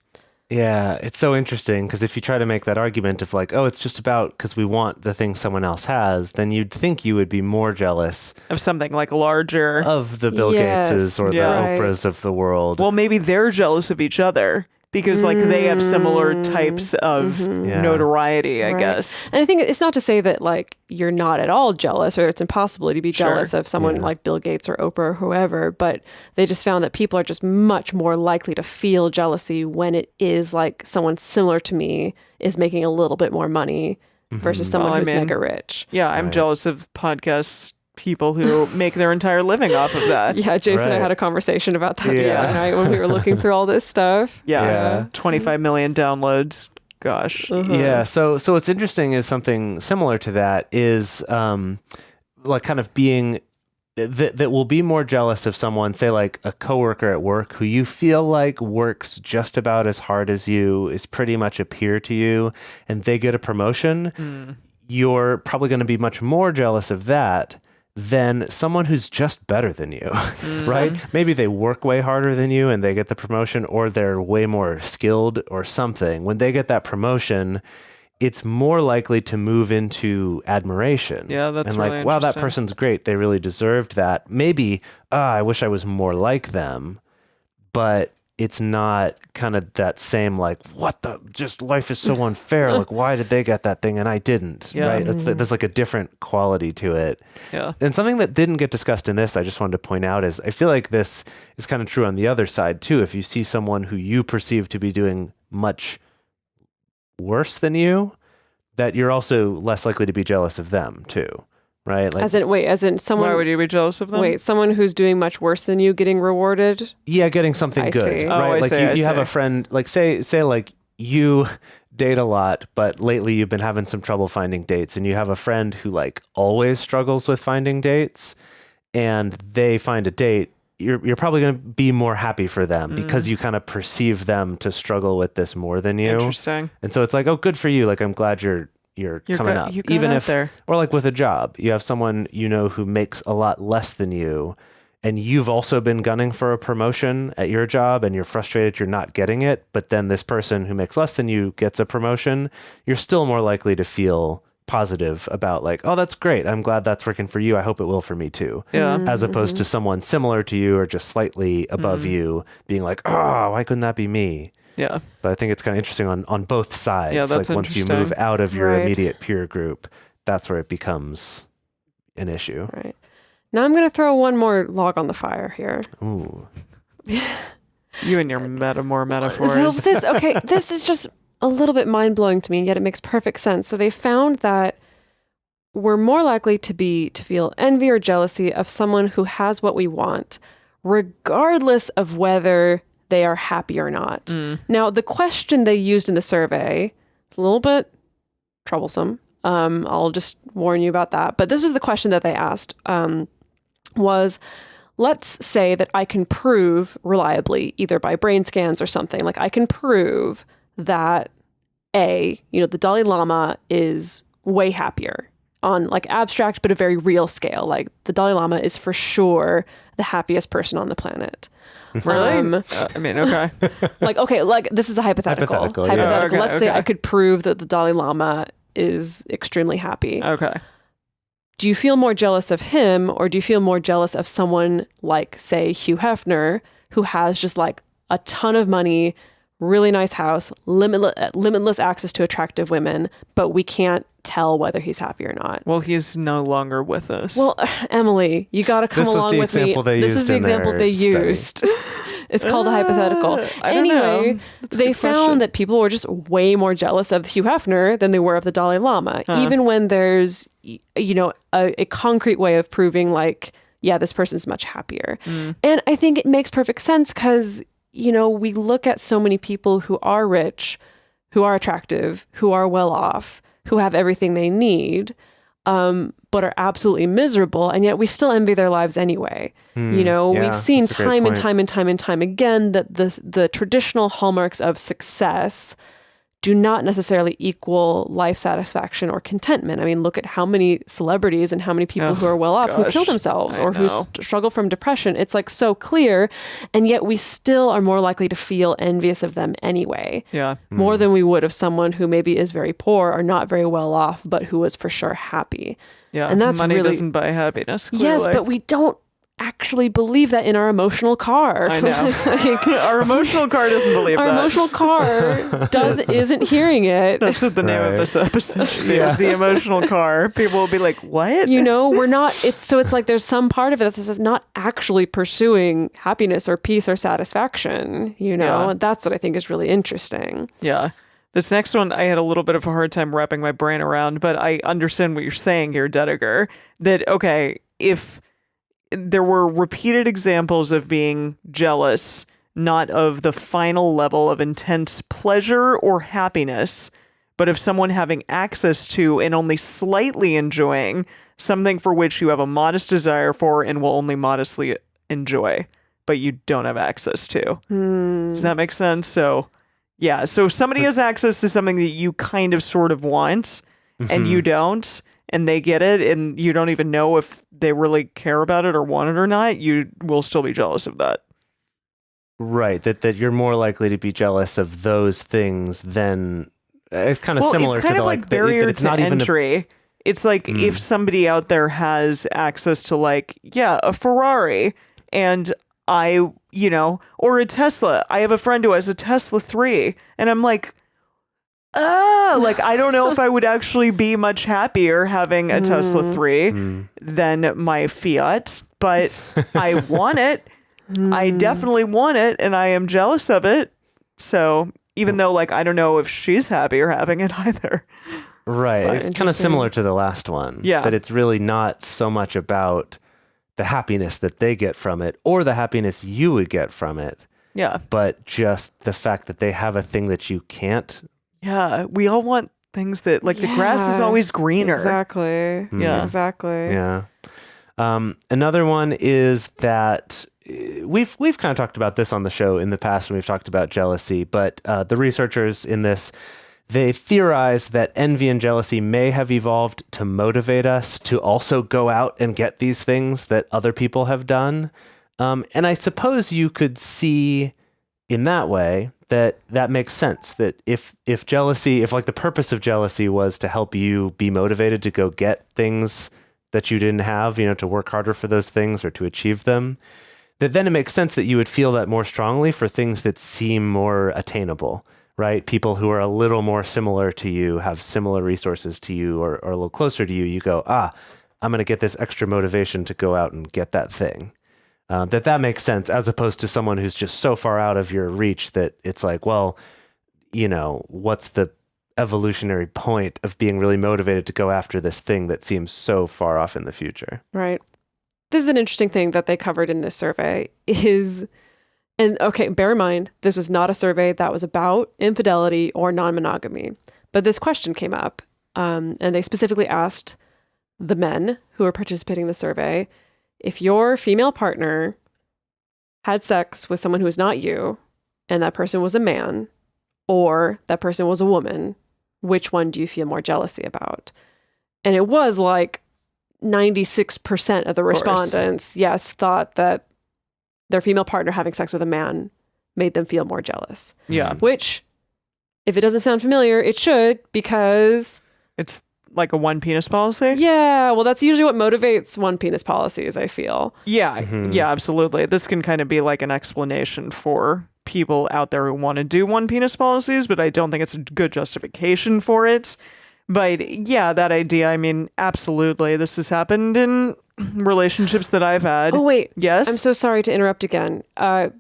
Yeah, it's so interesting because if you try to make that argument of like, oh, it's just about because we want the thing someone else has, then you'd think you would be more jealous of something like larger. Of the Bill Yes. Gateses or the Right. Oprahs of the world. Well, maybe they're jealous of each other because like they have similar types of Yeah. notoriety, I Right. guess. And I think it's not to say that like you're not at all jealous or it's impossible to be Sure. jealous of someone like Bill Gates or Oprah or whoever, but they just found that people are just much more likely to feel jealousy when it is like someone similar to me is making a little bit more money versus someone Well, I who's mean, mega rich. Yeah, I'm Right. jealous of podcast people who make their entire living off of that. Yeah, Jason and I Right. had a conversation about that the Yeah. other night when we were looking through all this stuff. Yeah. 25 million downloads. Gosh. Yeah, so what's interesting is something similar to that is like kind of being that will be more jealous of someone, say like a coworker at work who you feel like works just about as hard as you, is pretty much a peer to you, and they get a promotion. You're probably going to be much more jealous of that than someone who's just better than you, right? Maybe they work way harder than you and they get the promotion, or they're way more skilled or something. When they get that promotion, it's more likely to move into admiration. Yeah, that's and like, really wow, that interesting. person's great. They really deserved that. Maybe, I wish I was more like them, but it's not kind of that same like, what the, just life is so unfair. Like, why did they get that thing and I didn't? Yeah. Right? There's like a different quality to it. Yeah. And something that didn't get discussed in this, I just wanted to point out, is I feel like this is kind of true on the other side too. If you see someone who you perceive to be doing much worse than you, that you're also less likely to be jealous of them too, right? Like, As in someone. Why would you be jealous of them? Wait, someone who's doing much worse than you getting rewarded? yeah, getting something I good, see. right? Oh, I like see, I you have see. a friend, like say like you date a lot, but lately you've been having some trouble finding dates, and you have a friend who like always struggles with finding dates, and they find a date. You're probably going to be more happy for them because you kind of perceive them to struggle with this more than you. Interesting. And so it's like, oh, good for you. Like, I'm glad you're coming up. You got Even out if, there. or like with a job, you have someone who makes a lot less than you, and you've also been gunning for a promotion at your job, and you're frustrated you're not getting it. But then this person who makes less than you gets a promotion. You're still more likely to feel positive about like, oh, that's great. I'm glad that's working for you. I hope it will for me too. Yeah. As opposed to someone similar to you or just slightly above you being like, oh, why couldn't that be me? Yeah. So I think it's kind of interesting on both sides. Yeah, that's like once you interesting. move out of your Right. immediate peer group, that's where it becomes an issue. Right. Now I'm going to throw one more log on the fire here. Ooh. You and your more Well, metaphors. this is just a little bit mind-blowing to me, and yet it makes perfect sense. So they found that we're more likely to feel envy or jealousy of someone who has what we want, regardless of whether they are happy or not. Now, the question they used in the survey is a little bit troublesome. I'll just warn you about that. But this is the question that they asked, was, let's say that I can prove reliably, either by brain scans or something, like I can prove that the Dalai Lama is way happier on like abstract, but a very real scale. Like the Dalai Lama is for sure the happiest person on the planet. Really? I mean, okay. Like this is a hypothetical. Hypothetical, yeah. Okay, Let's say okay. I could prove that the Dalai Lama is extremely happy. Okay. Do you feel more jealous of him, or do you feel more jealous of someone like, say, Hugh Hefner, who has just like a ton of money, really nice house, limitless access to attractive women, but we can't tell whether he's happy or not? Well, he's no longer with us. Well, Emily, you got to come This was along the with me. example they This is used the in example their they study. used. It's called a hypothetical. I don't Anyway, know. That's a they good question. found that people were just way more jealous of Hugh Hefner than they were of the Dalai Lama, even when there's, a concrete way of proving like, yeah, this person's much happier. And I think it makes perfect sense because, we look at so many people who are rich, who are attractive, who are well off, who have everything they need, but are absolutely miserable, and yet we still envy their lives anyway. We've seen that's a great time and point. time and time and time again that the traditional hallmarks of success do not necessarily equal life satisfaction or contentment. I mean, look at how many celebrities and how many people who are well off who kill themselves or who struggle from depression. It's like so clear, and yet we still are more likely to feel envious of them anyway. Yeah. More than we would of someone who maybe is very poor or not very well off, but who is for sure happy. Yeah. And that's money really- doesn't buy happiness. Yes, Clearly. but we don't actually believe that in our emotional car. I know. Like, Our emotional car doesn't believe our that. emotional car isn't hearing it. That's what the name of Right. this episode should be. The emotional car. People will be like, what? We're not, it's like there's some part of it that is not actually pursuing happiness or peace or satisfaction, Yeah. That's what I think is really interesting. Yeah. This next one, I had a little bit of a hard time wrapping my brain around, but I understand what you're saying here, Dedeker. That, okay, if there were repeated examples of being jealous, not of the final level of intense pleasure or happiness, but of someone having access to and only slightly enjoying something for which you have a modest desire for and will only modestly enjoy, but you don't have access to. Does that make sense? So, yeah. So if somebody has access to something that you kind of sort of want and you don't, and they get it, and you don't even know if they really care about it or want it or not, you will still be jealous of that. Right. That you're more likely to be jealous of those things than it's kind of similar it's kind to of the like barrier that it's to not even entry. It's like if somebody out there has access to a Ferrari and or a Tesla. I have a friend who has a Tesla 3 and I'm like, I don't know if I would actually be much happier having a Tesla 3 than my Fiat, but I want it. I definitely want it and I am jealous of it. So even though I don't know if she's happier having it either. Right. So It's kind of similar to the last one. Yeah. That it's really not so much about the happiness that they get from it or the happiness you would get from it, Yeah. but just the fact that they have a thing that you can't. Yeah. We all want things that the grass is Yeah, always greener. Exactly. Yeah. Exactly. Yeah. Another one is that we've kind of talked about this on the show in the past when we've talked about jealousy, but the researchers in this, they theorize that envy and jealousy may have evolved to motivate us to also go out and get these things that other people have done. And I suppose you could see in that way that makes sense, that if jealousy, if the purpose of jealousy was to help you be motivated to go get things that you didn't have, to work harder for those things or to achieve them, that then it makes sense that you would feel that more strongly for things that seem more attainable. Right? People who are a little more similar to you, have similar resources to you, or a little closer to you, you go, I'm going to get this extra motivation to go out and get that thing. That makes sense, as opposed to someone who's just so far out of your reach that it's like, well, what's the evolutionary point of being really motivated to go after this thing that seems so far off in the future? Right. This is an interesting thing that they covered in this survey is... And okay, bear in mind, this was not a survey that was about infidelity or non-monogamy. But this question came up, and they specifically asked the men who were participating in the survey, if your female partner had sex with someone who was not you, and that person was a man, or that person was a woman, which one do you feel more jealousy about? And it was 96% of the respondents, yes, thought that their female partner having sex with a man made them feel more jealous. Yeah. Which, if it doesn't sound familiar, it should, because... It's like a one penis policy? Yeah, well, that's usually what motivates one penis policies, I feel. Yeah. Yeah, absolutely. This can kind of be like an explanation for people out there who want to do one penis policies, but I don't think it's a good justification for it. But yeah, that idea, I mean, absolutely. This has happened in relationships that I've had. Oh, wait. Yes? I'm so sorry to interrupt again,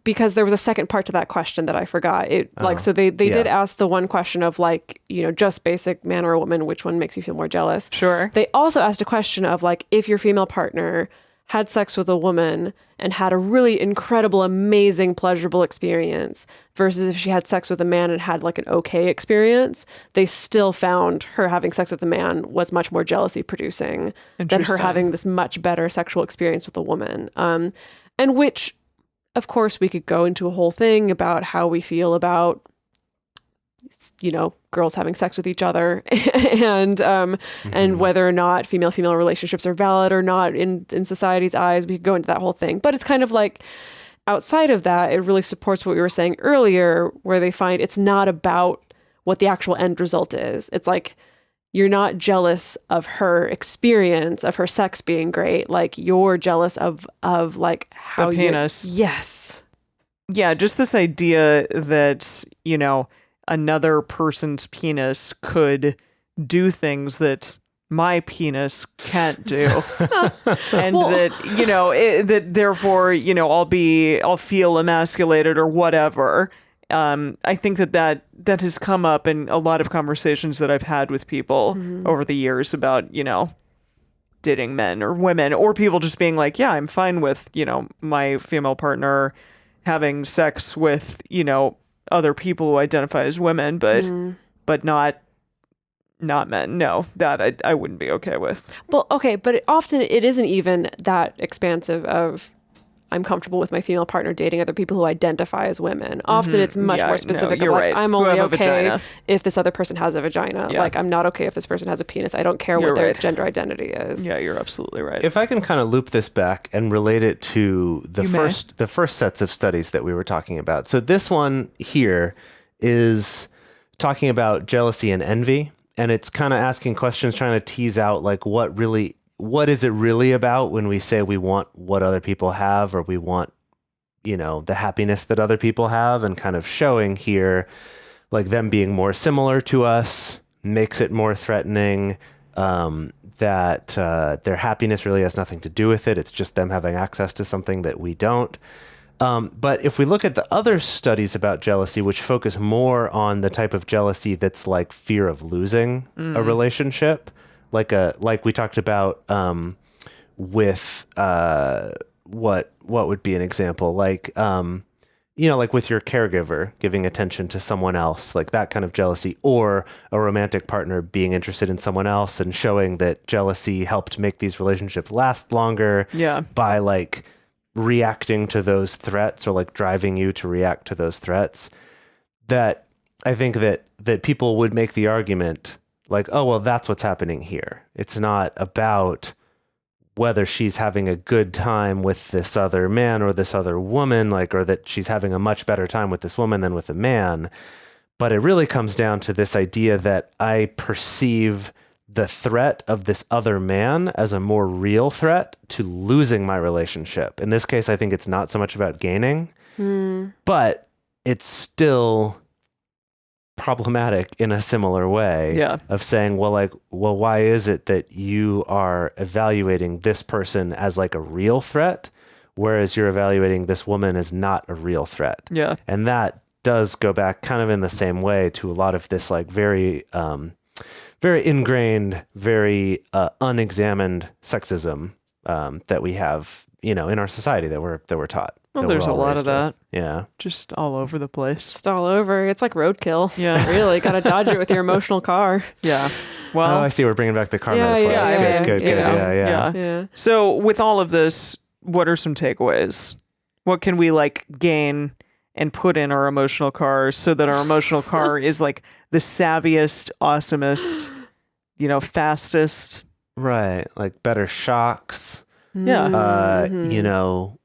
because there was a second part to that question that I forgot. So they did ask the one question of like, just basic man or a woman, which one makes you feel more jealous? Sure. They also asked a question of like, if your female partner had sex with a woman and had a really incredible, amazing, pleasurable experience versus if she had sex with a man and had like an okay experience, they still found her having sex with a man was much more jealousy producing than her having this much better sexual experience with a woman. And which, of course, we could go into a whole thing about how we feel about girls having sex with each other and whether or not female relationships are valid or not in society's eyes. We could go into that whole thing, but it's kind of like outside of that, it really supports what we were saying earlier, where they find it's not about what the actual end result is. It's like, you're not jealous of her experience of her sex being great. Like you're jealous of like how the penis. Yes. Yeah. Just this idea that, another person's penis could do things that my penis can't do. And that therefore, I'll feel emasculated or whatever. I think that has come up in a lot of conversations that I've had with people over the years about, dating men or women, or people just being like, yeah, I'm fine with, my female partner having sex with, other people who identify as women, but not men. No, that I wouldn't be okay with. Well, okay, but often it isn't even that expansive of I'm comfortable with my female partner dating other people who identify as women. Often it's much more specific. You're of like, right. I'm Who only have a okay vagina. if this other person has a vagina. Yeah. Like I'm not okay if this person has a penis. I don't care You're what their right. gender identity is. Yeah, you're absolutely right. If I can kind of loop this back and relate it to the first sets of studies that we were talking about. So this one here is talking about jealousy and envy, and it's kind of asking questions, trying to tease out like what is it really about when we say we want what other people have, or we want the happiness that other people have, and kind of showing here like them being more similar to us makes it more threatening, that their happiness really has nothing to do with it. It's just them having access to something that we don't. But if we look at the other studies about jealousy, which focus more on the type of jealousy that's like fear of losing a relationship, like we talked about with what would be an example, like like with your caregiver giving attention to someone else, like that kind of jealousy, or a romantic partner being interested in someone else and showing that jealousy helped make these relationships last longer by like reacting to those threats, or like driving you to react to those threats. That I think that people would make the argument like, oh, well, that's what's happening here. It's not about whether she's having a good time with this other man or this other woman, like, or that she's having a much better time with this woman than with a man. But it really comes down to this idea that I perceive the threat of this other man as a more real threat to losing my relationship. In this case, I think it's not so much about gaining, but it's still problematic in a similar way of saying, well, why is it that you are evaluating this person as like a real threat, whereas you're evaluating this woman as not a real threat? Yeah. And that does go back kind of in the same way to a lot of this like very ingrained, very unexamined sexism that we have, in our society that we're taught. Well, there's a lot of that. Yeah. Just all over the place. Just all over. It's like roadkill. Yeah. Really. Got to dodge it with your emotional car. Yeah. Well, I see. We're bringing back the car metaphor. That's good. Yeah. So with all of this, what are some takeaways? What can we like gain and put in our emotional cars so that our emotional car is like the savviest, awesomest, fastest? Right. Like better shocks. Yeah.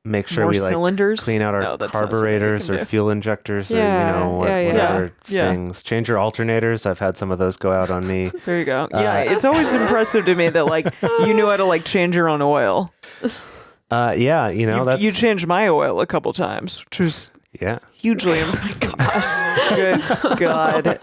Make sure More we like cylinders? clean out our carburetors or fuel injectors or whatever things. Change your alternators. I've had some of those go out on me. There you go. It's always impressive to me that like you knew how to like change your own oil. That's you changed my oil a couple times, which was Yeah. Hugely. Oh my gosh. Good God.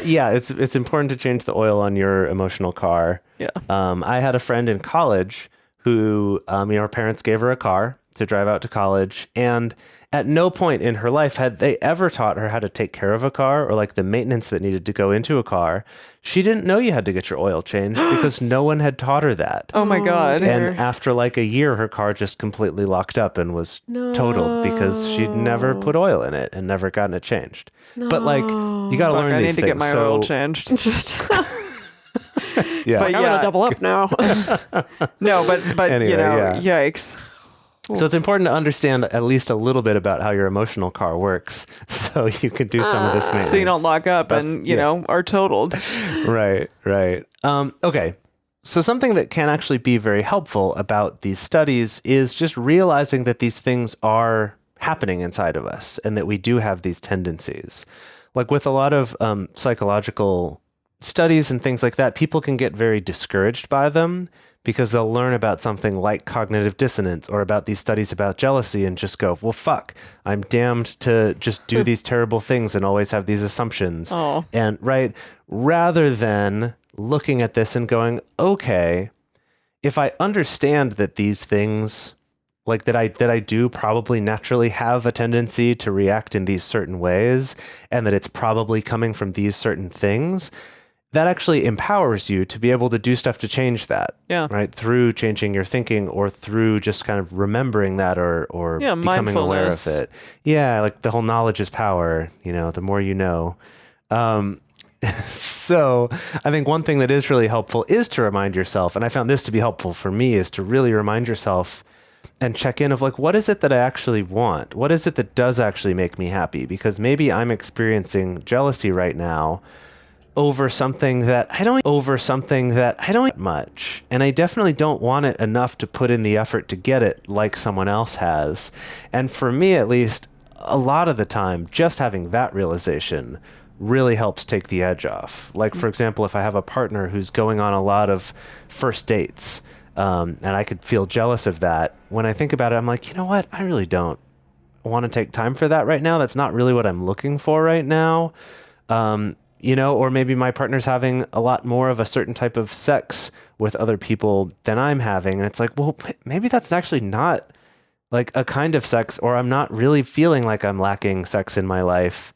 Yeah, it's important to change the oil on your emotional car. Yeah. I had a friend in college who, her parents gave her a car to drive out to college, and at no point in her life had they ever taught her how to take care of a car or like the maintenance that needed to go into a car. She didn't know you had to get your oil changed because no one had taught her that. Oh my God. dear. And after like a year, her car just completely locked up and was totaled because she'd never put oil in it and never gotten it changed. But like, you got to learn I these need things. to get my oil changed. Yeah. But I'm going to double up now. No, but Anyway, yeah. yikes. So it's important to understand at least a little bit about how your emotional car works so you can do some of this maintenance. So you don't lock up and, are totaled. Right. Okay. So something that can actually be very helpful about these studies is just realizing that these things are happening inside of us and that we do have these tendencies. Like with a lot of psychological studies and things like that, people can get very discouraged by them because they'll learn about something like cognitive dissonance or about these studies about jealousy and just go, well, fuck, I'm damned to just do these terrible things and always have these assumptions. Oh. And rather than looking at this and going, okay, if I understand that these things, like that I do probably naturally have a tendency to react in these certain ways and that it's probably coming from these certain things, that actually empowers you to be able to do stuff to change that. Yeah. Right. Through changing your thinking or through just kind of remembering that or becoming aware of it. Yeah. Like the whole knowledge is power, the more you know. So I think one thing that is really helpful is to remind yourself, and I found this to be helpful for me, is to really remind yourself and check in of like, what is it that I actually want? What is it that does actually make me happy? Because maybe I'm experiencing jealousy right now over something that I don't much. And I definitely don't want it enough to put in the effort to get it like someone else has. And for me, at least, a lot of the time, just having that realization really helps take the edge off. Like, for example, if I have a partner who's going on a lot of first dates, and I could feel jealous of that, when I think about it, I'm like, you know what? I really don't want to take time for that right now. That's not really what I'm looking for right now. Or maybe my partner's having a lot more of a certain type of sex with other people than I'm having. And it's like, well, maybe that's actually not like a kind of sex, or I'm not really feeling like I'm lacking sex in my life,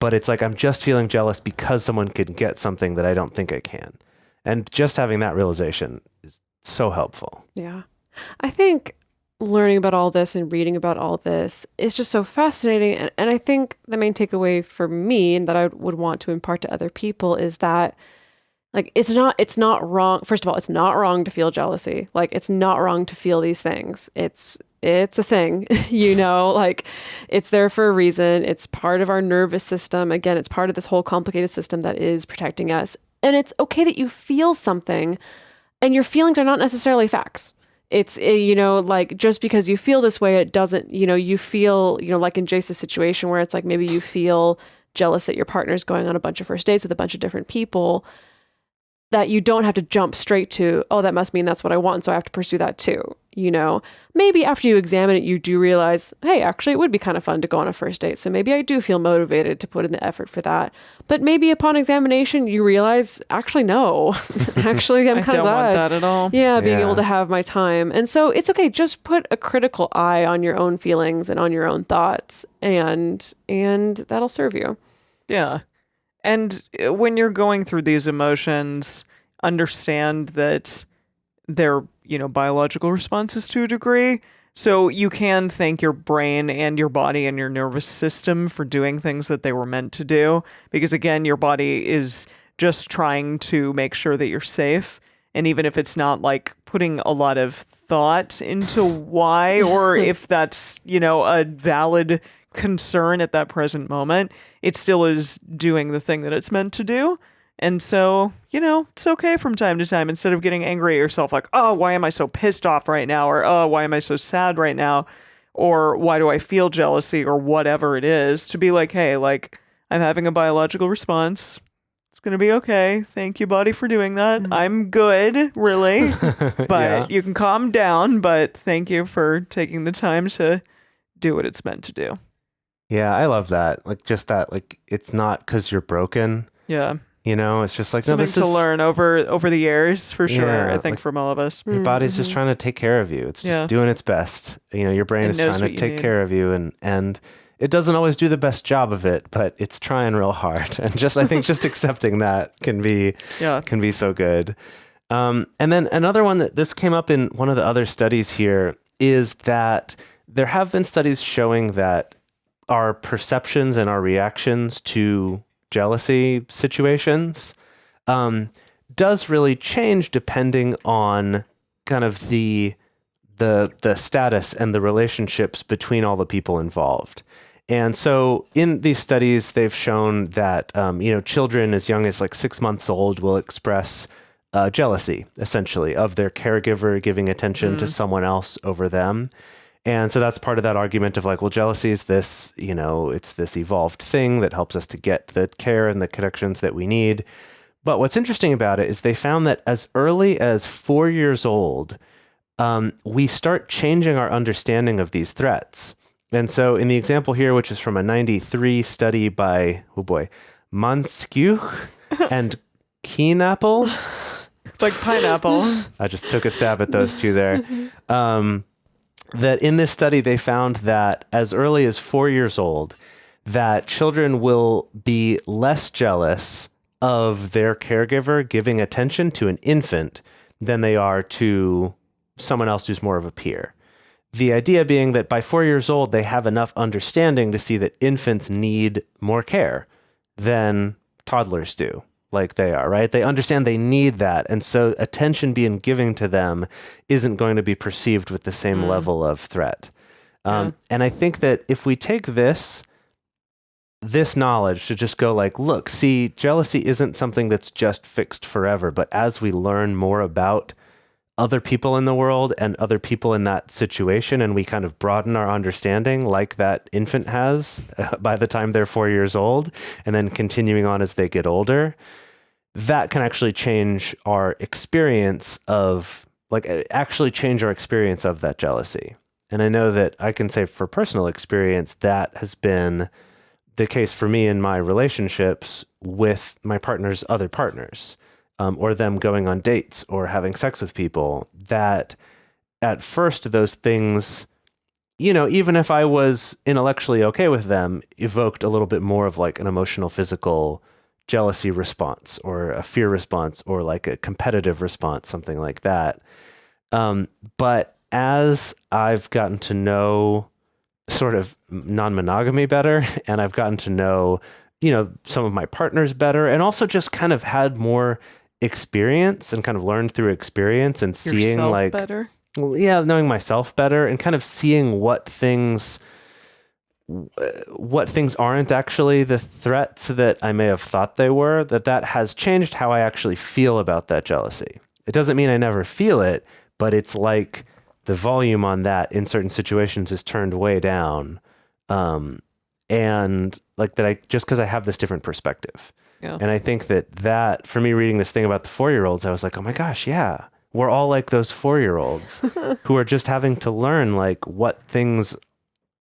but it's like, I'm just feeling jealous because someone can get something that I don't think I can. And just having that realization is so helpful. Yeah. I think learning about all this and reading about all this is just so fascinating. And I think the main takeaway for me and that I would want to impart to other people is that like, it's not wrong. First of all, it's not wrong to feel jealousy. Like, it's not wrong to feel these things. It's a thing, like it's there for a reason. It's part of our nervous system. Again, it's part of this whole complicated system that is protecting us. And it's okay that you feel something and your feelings are not necessarily facts. It's, like just because you feel this way, it doesn't, you feel, like in Jace's situation where it's like maybe you feel jealous that your partner's going on a bunch of first dates with a bunch of different people, that you don't have to jump straight to, oh, that must mean that's what I want, so I have to pursue that too. Maybe after you examine it, you do realize, hey, actually, it would be kind of fun to go on a first date. So maybe I do feel motivated to put in the effort for that. But maybe upon examination, you realize, actually, no. Actually, I'm kind of glad. I don't want that at all. Yeah, being able to have my time. And so it's okay. Just put a critical eye on your own feelings and on your own thoughts, and that'll serve you. Yeah. And when you're going through these emotions, understand that they're, biological responses to a degree. So you can thank your brain and your body and your nervous system for doing things that they were meant to do. Because again, your body is just trying to make sure that you're safe. And even if it's not like putting a lot of thought into why, or if that's, a valid concern at that present moment, it still is doing the thing that it's meant to do. And so, it's okay from time to time, instead of getting angry at yourself, like, oh, why am I so pissed off right now? Or, oh, why am I so sad right now? Or why do I feel jealousy, or whatever it is, to be like, hey, like, I'm having a biological response. It's going to be okay. Thank you, body, for doing that. I'm good, really. But you can calm down. But thank you for taking the time to do what it's meant to do. Yeah, I love that. Like just that, like it's not because you're broken. Yeah. You know, it's just like, Something no, this to is learn over the years for sure. Yeah, I think like- from all of us. your body's just trying to take care of you. It's just Yeah. doing its best. You know, your brain It is knows trying what to you take need. care of you, and it doesn't always do the best job of it, but it's trying real hard. And just I think just accepting that can be so good. And then another one that this came up in one of the other studies here is that there have been studies showing that our perceptions and our reactions to jealousy situations does really change depending on kind of the status and the relationships between all the people involved. And so in these studies, they've shown that, children as young as like 6 months old will express jealousy, essentially, of their caregiver giving attention to someone else over them. And so that's part of that argument of like, well, jealousy is this, it's this evolved thing that helps us to get the care and the connections that we need. But what's interesting about it is they found that as early as 4 years old, we start changing our understanding of these threats. And so in the example here, which is from a 93 study by, Manskuch and Keenapple. Like pineapple. I just took a stab at those two there. That in this study, they found that as early as 4 years old, that children will be less jealous of their caregiver giving attention to an infant than they are to someone else who's more of a peer. The idea being that by 4 years old, they have enough understanding to see that infants need more care than toddlers do, like they are, right? They understand they need that. And so attention being given to them isn't going to be perceived with the same level of threat. And I think that if we take this knowledge to just go like, look, see, jealousy isn't something that's just fixed forever, but as we learn more about other people in the world and other people in that situation, and we kind of broaden our understanding like that infant has by the time they're 4 years old, and then continuing on as they get older, that can actually change our experience of that jealousy. And I know that I can say for personal experience, that has been the case for me in my relationships with my partner's other partners, or them going on dates or having sex with people, that at first those things, even if I was intellectually okay with them, evoked a little bit more of like an emotional, physical jealousy response or a fear response or like a competitive response, something like that. But as I've gotten to know sort of non-monogamy better, and I've gotten to know, some of my partners better, and also just kind of had more experience and kind of learned through experience and seeing Yourself like, better. well, yeah, knowing myself better and kind of seeing what things aren't actually the threats that I may have thought they were, that has changed how I actually feel about that jealousy. It doesn't mean I never feel it, but it's like the volume on that in certain situations is turned way down. And like that just because I have this different perspective. Yeah. And I think that for me reading this thing about the 4-year-olds, I was like, oh my gosh, yeah, we're all like those 4-year-olds who are just having to learn like what things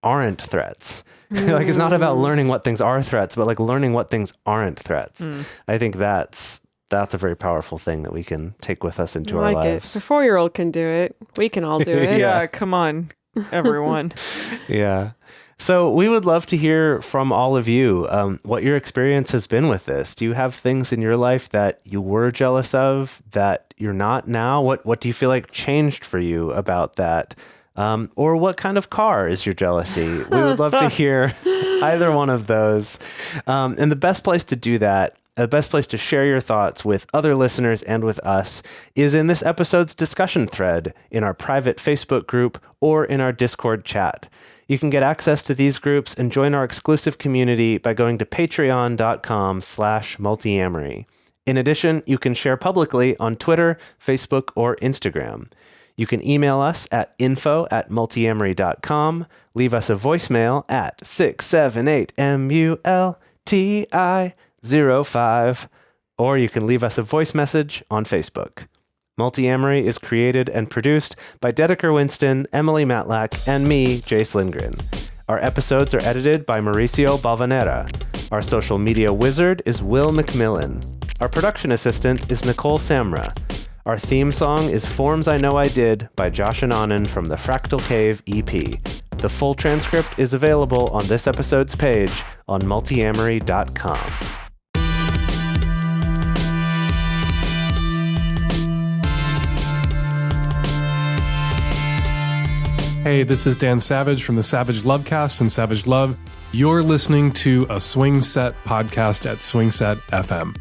aren't threats. Like it's not about learning what things are threats, but like learning what things aren't threats. I think that's a very powerful thing that we can take with us into our lives. If a 4-year-old can do it, we can all do it. Yeah, come on, everyone. Yeah. So we would love to hear from all of you what your experience has been with this. Do you have things in your life that you were jealous of that you're not now? What do you feel like changed for you about that? Or what kind of car is your jealousy? We would love to hear either one of those. And the best place to do that, the best place to share your thoughts with other listeners and with us is in this episode's discussion thread in our private Facebook group or in our Discord chat. You can get access to these groups and join our exclusive community by going to patreon.com/multiamory. In addition, you can share publicly on Twitter, Facebook, or Instagram. You can email us at info@multiamory.com, leave us a voicemail at 678-MULTI05, or you can leave us a voice message on Facebook. Multiamory is created and produced by Dedeker Winston, Emily Matlack, and me, Jace Lindgren. Our episodes are edited by Mauricio Balvanera. Our social media wizard is Will McMillan. Our production assistant is Nicole Samra. Our theme song is Forms I Know I Did by Josh and Anand from the Fractal Cave EP. The full transcript is available on this episode's page on multiamory.com. Hey, this is Dan Savage from the Savage Lovecast and Savage Love. You're listening to a Swing Set podcast at Swing Set FM.